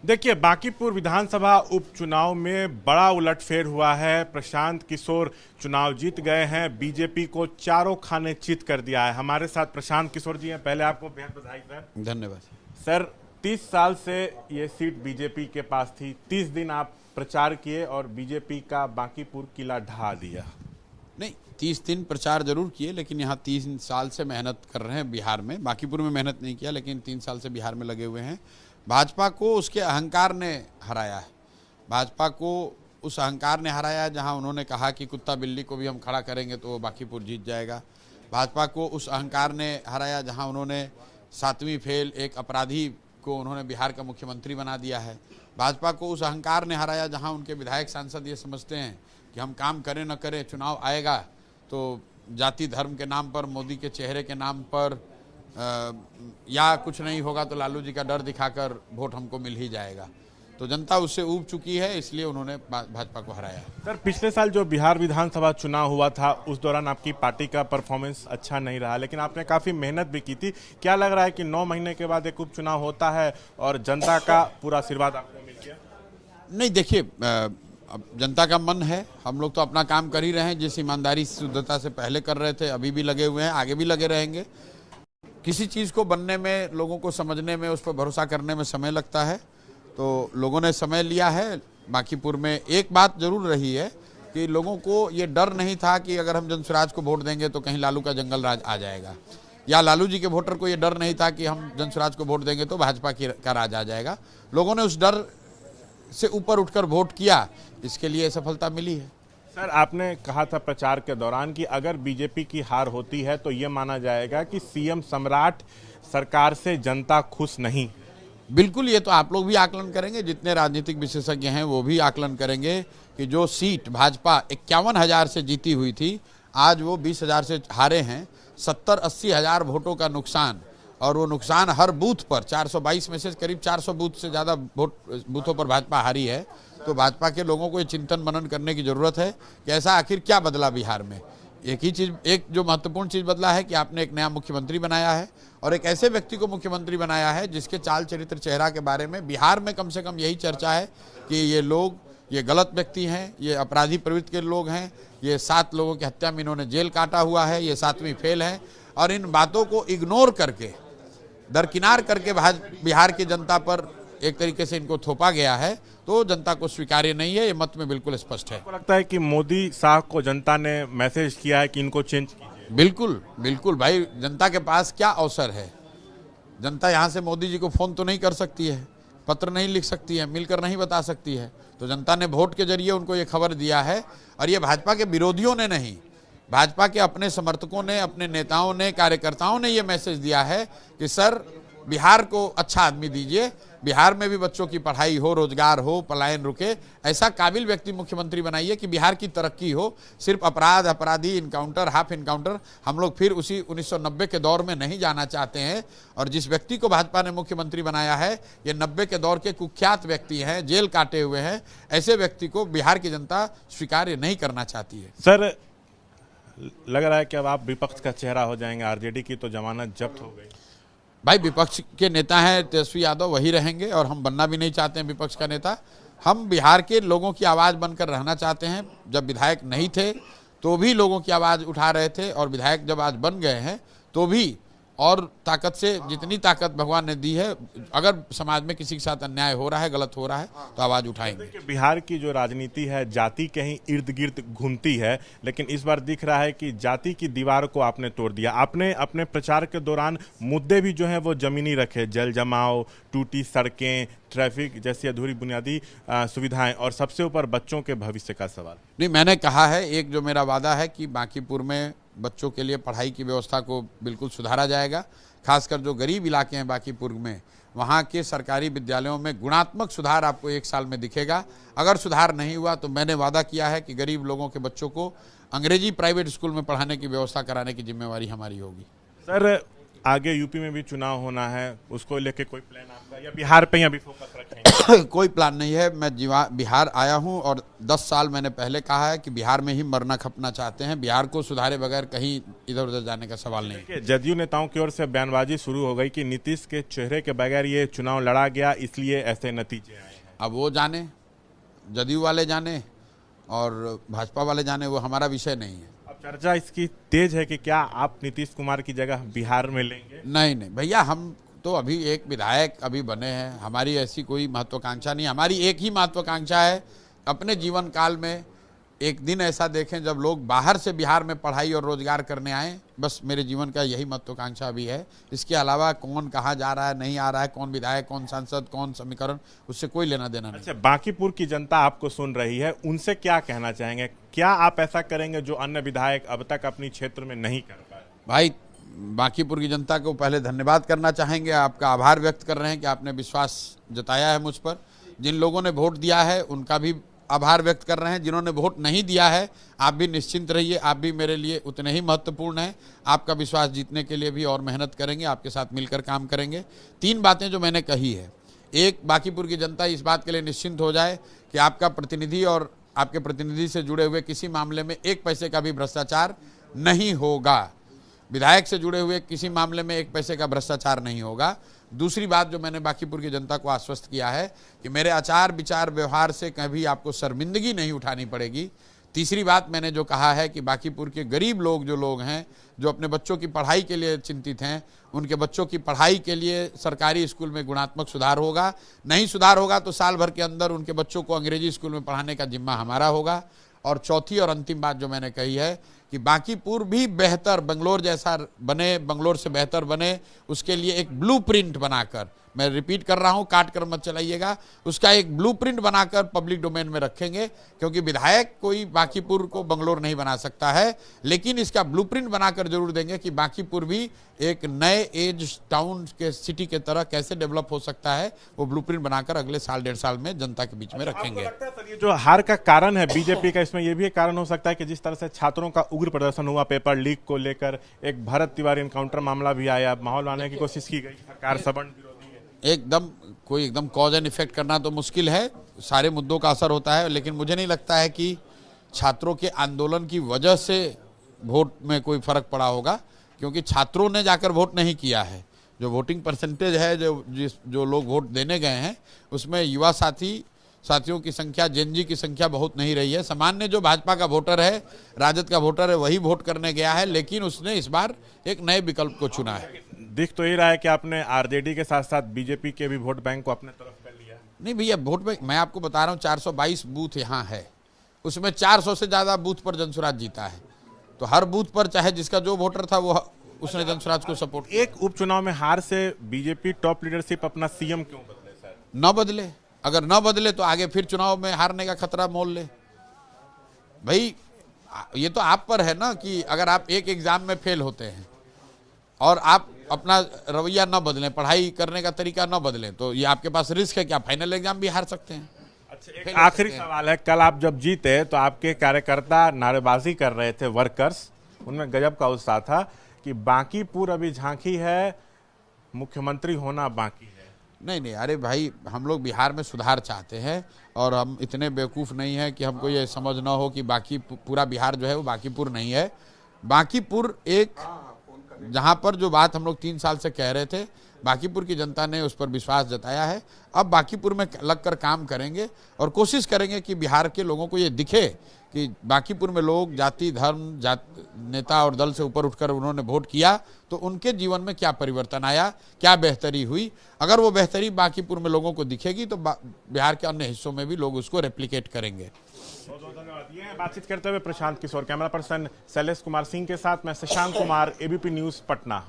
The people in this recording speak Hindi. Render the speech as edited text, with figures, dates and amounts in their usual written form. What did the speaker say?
देखिए, बांकीपुर विधानसभा उपचुनाव में बड़ा उलटफेर हुआ है। प्रशांत किशोर चुनाव जीत गए हैं, बीजेपी को चारों खाने चित कर दिया है। हमारे साथ प्रशांत किशोर जी हैं। पहले आपको बेहद बधाई सर। धन्यवाद सर, 30 साल से ये सीट बीजेपी के पास थी। 30 दिन आप प्रचार किए और बीजेपी का बांकीपुर किला ढहा दिया। नहीं, 30 दिन प्रचार जरूर किए, लेकिन यहाँ 3 साल से मेहनत कर रहे हैं बिहार में। बांकीपुर में मेहनत नहीं किया, लेकिन 3 साल से बिहार में लगे हुए हैं। भाजपा को उसके अहंकार ने हराया है। भाजपा को उस अहंकार ने हराया है जहाँ उन्होंने कहा कि कुत्ता बिल्ली को भी हम खड़ा करेंगे तो वो बांकीपुर जीत जाएगा। भाजपा को उस अहंकार ने हराया जहाँ उन्होंने 7वीं फेल एक अपराधी को उन्होंने बिहार का मुख्यमंत्री बना दिया है। भाजपा को उस अहंकार ने हराया जहाँ उनके विधायक सांसद ये समझते हैं कि हम काम करें न करें, चुनाव आएगा तो जाति धर्म के नाम पर, मोदी के चेहरे के नाम पर या कुछ नहीं होगा तो लालू जी का डर दिखाकर वोट हमको मिल ही जाएगा। तो जनता उससे ऊब चुकी है, इसलिए उन्होंने भाजपा को हराया। सर, पिछले साल जो बिहार विधानसभा चुनाव हुआ था उस दौरान आपकी पार्टी का परफॉर्मेंस अच्छा नहीं रहा, लेकिन आपने काफी मेहनत भी की थी। क्या लग रहा है कि 9 महीने के बाद एक उपचुनाव होता है और जनता का पूरा आशीर्वाद आपको मिल गया? नहीं, देखिए, अब जनता का मन है। हम लोग तो अपना काम कर ही रहे हैं, जिस ईमानदारी शुद्धता से पहले कर रहे थे अभी भी लगे हुए हैं, आगे भी लगे रहेंगे। किसी चीज़ को बनने में, लोगों को समझने में, उस पर भरोसा करने में समय लगता है, तो लोगों ने समय लिया है। बांकीपुर में एक बात जरूर रही है कि लोगों को ये डर नहीं था कि अगर हम जनसुराज को वोट देंगे तो कहीं लालू का जंगल राज आ जाएगा, या लालू जी के वोटर को ये डर नहीं था कि हम जनसुराज को वोट देंगे तो भाजपा का राज आ जाएगा। लोगों ने उस डर से ऊपर उठकर वोट किया, इसके लिए सफलता मिली है। सर, आपने कहा था प्रचार के दौरान कि अगर बीजेपी की हार होती है तो ये माना जाएगा कि सीएम सम्राट सरकार से जनता खुश नहीं। बिल्कुल, ये तो आप लोग भी आकलन करेंगे, जितने राजनीतिक विशेषज्ञ हैं वो भी आकलन करेंगे कि जो सीट भाजपा 51,000 से जीती हुई थी, आज वो 20,000 से हारे हैं। 70-80 हज़ार वोटों का नुकसान, और वो नुकसान हर बूथ पर 422 में से करीब 400 बूथ से ज़्यादा बूथों पर भाजपा हारी है। तो भाजपा के लोगों को ये चिंतन मनन करने की ज़रूरत है कि ऐसा आखिर क्या बदला बिहार में। एक ही चीज़, एक जो महत्वपूर्ण चीज़ बदला है कि आपने एक नया मुख्यमंत्री बनाया है, और एक ऐसे व्यक्ति को मुख्यमंत्री बनाया है जिसके चाल चरित्र चेहरा के बारे में बिहार में कम से कम यही चर्चा है कि ये लोग, ये गलत व्यक्ति हैं, ये अपराधी प्रवृत्ति के लोग हैं, ये 7 लोगों की हत्या में इन्होंने जेल काटा हुआ है, ये 7वीं फेल है। और इन बातों को इग्नोर करके, दरकिनार करके बिहार की जनता पर एक तरीके से इनको थोपा गया है, तो जनता को स्वीकार्य नहीं है। ये मत में बिल्कुल स्पष्ट है। आपको लगता है कि मोदी साहब को जनता ने मैसेज किया है कि इनको चेंज कीजिए? बिल्कुल बिल्कुल भाई, जनता के पास क्या अवसर है। जनता यहाँ से मोदी जी को फोन तो नहीं कर सकती है, पत्र नहीं लिख सकती है, मिलकर नहीं बता सकती है। तो जनता ने वोट के जरिए उनको ये खबर दिया है, और ये भाजपा के विरोधियों ने नहीं, भाजपा के अपने समर्थकों ने, अपने नेताओं ने, कार्यकर्ताओं ने ये मैसेज दिया है कि सर, बिहार को अच्छा आदमी दीजिए, बिहार में भी बच्चों की पढ़ाई हो, रोजगार हो, पलायन रुके, ऐसा काबिल व्यक्ति मुख्यमंत्री बनाइए कि बिहार की तरक्की हो। सिर्फ अपराध, अपराधी, इनकाउंटर, हाफ इनकाउंटर, हम लोग फिर उसी 1990 के दौर में नहीं जाना चाहते हैं। और जिस व्यक्ति को भाजपा ने मुख्यमंत्री बनाया है, ये 90 के दौर के कुख्यात व्यक्ति हैं, जेल काटे हुए हैं। ऐसे व्यक्ति को बिहार की जनता स्वीकार्य नहीं करना चाहती है। सर, लग रहा है कि अब आप विपक्ष का चेहरा हो जाएंगे। आरजेडी की तो जमानत जब्त हो गई। भाई, विपक्ष के नेता हैं तेजस्वी यादव, वही रहेंगे, और हम बनना भी नहीं चाहते हैं विपक्ष का नेता। हम बिहार के लोगों की आवाज़ बनकर रहना चाहते हैं। जब विधायक नहीं थे तो भी लोगों की आवाज़ उठा रहे थे, और विधायक जब आज बन गए हैं तो भी और ताकत से, जितनी ताकत भगवान ने दी है, अगर समाज में किसी के साथ अन्याय हो रहा है, गलत हो रहा है, तो आवाज़ उठाएंगे। देखिए, बिहार की जो राजनीति है जाति के ही इर्द गिर्द घूमती है, लेकिन इस बार दिख रहा है कि जाति की दीवार को आपने तोड़ दिया। आपने अपने प्रचार के दौरान मुद्दे भी जो हैं वो जमीनी रखे, जल जमाव, टूटी सड़कें, ट्रैफिक जैसी अधूरी बुनियादी सुविधाएं, और सबसे ऊपर बच्चों के भविष्य का सवाल। नहीं, मैंने कहा है, एक जो मेरा वादा है कि बांकीपुर में बच्चों के लिए पढ़ाई की व्यवस्था को बिल्कुल सुधारा जाएगा। खासकर जो गरीब इलाके हैं बांकीपुर में, वहाँ के सरकारी विद्यालयों में गुणात्मक सुधार आपको 1 साल में दिखेगा। अगर सुधार नहीं हुआ तो मैंने वादा किया है कि गरीब लोगों के बच्चों को अंग्रेजी प्राइवेट स्कूल में पढ़ाने की व्यवस्था कराने की जिम्मेवारी हमारी होगी। सर, आगे यूपी में भी चुनाव होना है, उसको लेके कोई प्लान आपका, या बिहार पे ही अभी फोकस रखेंगे? कोई प्लान नहीं है। मैं बिहार आया हूं और 10 साल मैंने पहले कहा है कि बिहार में ही मरना खपना चाहते हैं। बिहार को सुधारे बगैर कहीं इधर उधर जाने का सवाल नहीं। जदयू नेताओं की ओर से बयानबाजी शुरू हो गई कि नीतीश के चेहरे के बगैर ये चुनाव लड़ा गया, इसलिए ऐसे नतीजे आए हैं। अब वो जाने, जदयू वाले जाने और भाजपा वाले जाने, वो हमारा विषय नहीं है। अब चर्चा इसकी तेज है कि क्या आप नीतीश कुमार की जगह बिहार में लेंगे? नहीं भैया, हम तो अभी एक विधायक अभी बने हैं, हमारी ऐसी कोई महत्वाकांक्षा नहीं। हमारी एक ही महत्वाकांक्षा है, अपने जीवन काल में एक दिन ऐसा देखें जब लोग बाहर से बिहार में पढ़ाई और रोजगार करने आए। बस मेरे जीवन का यही महत्वाकांक्षा अभी है। इसके अलावा कौन कहाँ जा रहा है, नहीं आ रहा है, कौन विधायक, कौन सांसद, कौन समीकरण, उससे कोई लेना देना नहीं। अच्छा, बांकीपुर की जनता आपको सुन रही है, उनसे क्या कहना चाहेंगे? क्या आप ऐसा करेंगे जो अन्य विधायक अब तक अपनी क्षेत्र में नहीं कर पाए? भाई, बांकीपुर की जनता को पहले धन्यवाद करना चाहेंगे, आपका आभार व्यक्त कर रहे हैं कि आपने विश्वास जताया है मुझ पर। जिन लोगों ने वोट दिया है उनका भी आभार व्यक्त कर रहे हैं। जिन्होंने वोट नहीं दिया है, आप भी निश्चिंत रहिए, आप भी मेरे लिए उतने ही महत्वपूर्ण हैं। आपका विश्वास जीतने के लिए भी और मेहनत करेंगे, आपके साथ मिलकर काम करेंगे। 3 बातें जो मैंने कही है, एक, बांकीपुर की जनता इस बात के लिए निश्चिंत हो जाए कि आपका प्रतिनिधि और आपके प्रतिनिधि से जुड़े हुए किसी मामले में 1 पैसे का भी भ्रष्टाचार नहीं होगा। विधायक से जुड़े हुए किसी मामले में 1 पैसे का भ्रष्टाचार नहीं होगा। दूसरी बात जो मैंने बांकीपुर की जनता को आश्वस्त किया है कि मेरे आचार विचार व्यवहार से कभी आपको शर्मिंदगी नहीं उठानी पड़ेगी। तीसरी बात मैंने जो कहा है कि बांकीपुर के गरीब लोग जो लोग हैं, जो अपने बच्चों की पढ़ाई के लिए चिंतित हैं, उनके बच्चों की पढ़ाई के लिए सरकारी स्कूल में गुणात्मक सुधार होगा। नहीं सुधार होगा तो साल भर के अंदर उनके बच्चों को अंग्रेजी स्कूल में पढ़ाने का जिम्मा हमारा होगा। और चौथी और अंतिम बात जो मैंने कही है कि बांकीपुर भी बेहतर, बंगलोर जैसा बने, बंगलोर से बेहतर बने, उसके लिए एक ब्लूप्रिंट बनाकर, मैं रिपीट कर रहा हूं, काट कर मत चलाइएगा, उसका एक ब्लूप्रिंट बनाकर पब्लिक डोमेन में रखेंगे। क्योंकि विधायक कोई बांकीपुर को बंगलोर नहीं बना सकता है, लेकिन इसका ब्लूप्रिंट बनाकर जरूर देंगे कि बांकीपुर भी एक नए एज टाउन के सिटी के तरह कैसे डेवलप हो सकता है। वो ब्लूप्रिंट बनाकर अगले साल 1.5 साल में जनता के बीच में रखेंगे। आपको लगता है सर, ये जो हार का कारण है बीजेपी का, इसमें यह भी एक कारण हो सकता है कि जिस तरह से छात्रों का उग्र प्रदर्शन हुआ पेपर लीक को लेकर, एक भरत तिवारी एनकाउंटर मामला भी आया, माहौल बनाने की कोशिश की गई, सरकार सवर्ण विरोधी है। एकदम कॉज एंड इफेक्ट करना तो मुश्किल है, सारे मुद्दों का असर होता है, लेकिन मुझे नहीं लगता है कि छात्रों के आंदोलन की वजह से वोट में कोई फर्क पड़ा होगा। क्योंकि छात्रों ने जाकर वोट नहीं किया है। जो वोटिंग परसेंटेज है, जो लोग वोट देने गए हैं, उसमें युवा साथियों की संख्या, जेनजी की संख्या बहुत नहीं रही है। सामान्य जो भाजपा का वोटर है, राजद का वोटर है, वही वोट करने गया है, लेकिन उसने इस बार एक नए विकल्प को चुना है। दिख तो ये रहा है कि आपने आरजेडी के साथ साथ बीजेपी के भी वोट बैंक को अपने तरफ कर लिया। नहीं भैया, वोट बैंक मैं आपको बता रहा हूँ, 422 बूथ यहाँ है, उसमें 400 से ज्यादा बूथ पर जनसुराज जीता है। तो हर बूथ पर चाहे जिसका जो वोटर था वो उसने जनसुराज को सपोर्ट किया। एक उपचुनाव में हार से बीजेपी टॉप लीडरशिप अपना सीएम क्यों बदले सर? न बदले, अगर न बदले तो आगे फिर चुनाव में हारने का खतरा मोल ले। भाई, ये तो आप पर है ना कि अगर आप एक एग्जाम में फेल होते हैं और आप अपना रवैया न बदलें, पढ़ाई करने का तरीका न बदलें, तो ये आपके पास रिस्क है कि आप फाइनल एग्जाम भी हार सकते हैं। अच्छा, एक आखिरी सवाल है, कल आप जब जीते तो आपके कार्यकर्ता नारेबाजी कर रहे थे, वर्कर्स, उनमें गजब का उत्साह था कि बांकीपुर अभी झांकी है, मुख्यमंत्री होना बाकी है। नहीं, अरे भाई, हम लोग बिहार में सुधार चाहते हैं और हम इतने बेवकूफ़ नहीं हैं कि हमको ये समझ ना हो कि बाकी पूरा बिहार जो है वो बांकीपुर नहीं है। बांकीपुर एक, जहाँ पर जो बात हम लोग 3 साल से कह रहे थे, बांकीपुर की जनता ने उस पर विश्वास जताया है। अब बांकीपुर में लगकर काम करेंगे और कोशिश करेंगे कि बिहार के लोगों को ये दिखे कि बांकीपुर में लोग जाति, धर्म, नेता और दल से ऊपर उठकर उन्होंने वोट किया तो उनके जीवन में क्या परिवर्तन आया, क्या बेहतरी हुई। अगर वो बेहतरी बांकीपुर में लोगों को दिखेगी तो बिहार के अन्य हिस्सों में भी लोग उसको रेप्लिकेट करेंगे। बहुत बहुत धन्यवाद। ये बातचीत करते हुए प्रशांत किशोर, कैमरा पर्सन शैलेश कुमार सिंह के साथ मैं शशांक कुमार, एबीपी न्यूज़ पटना।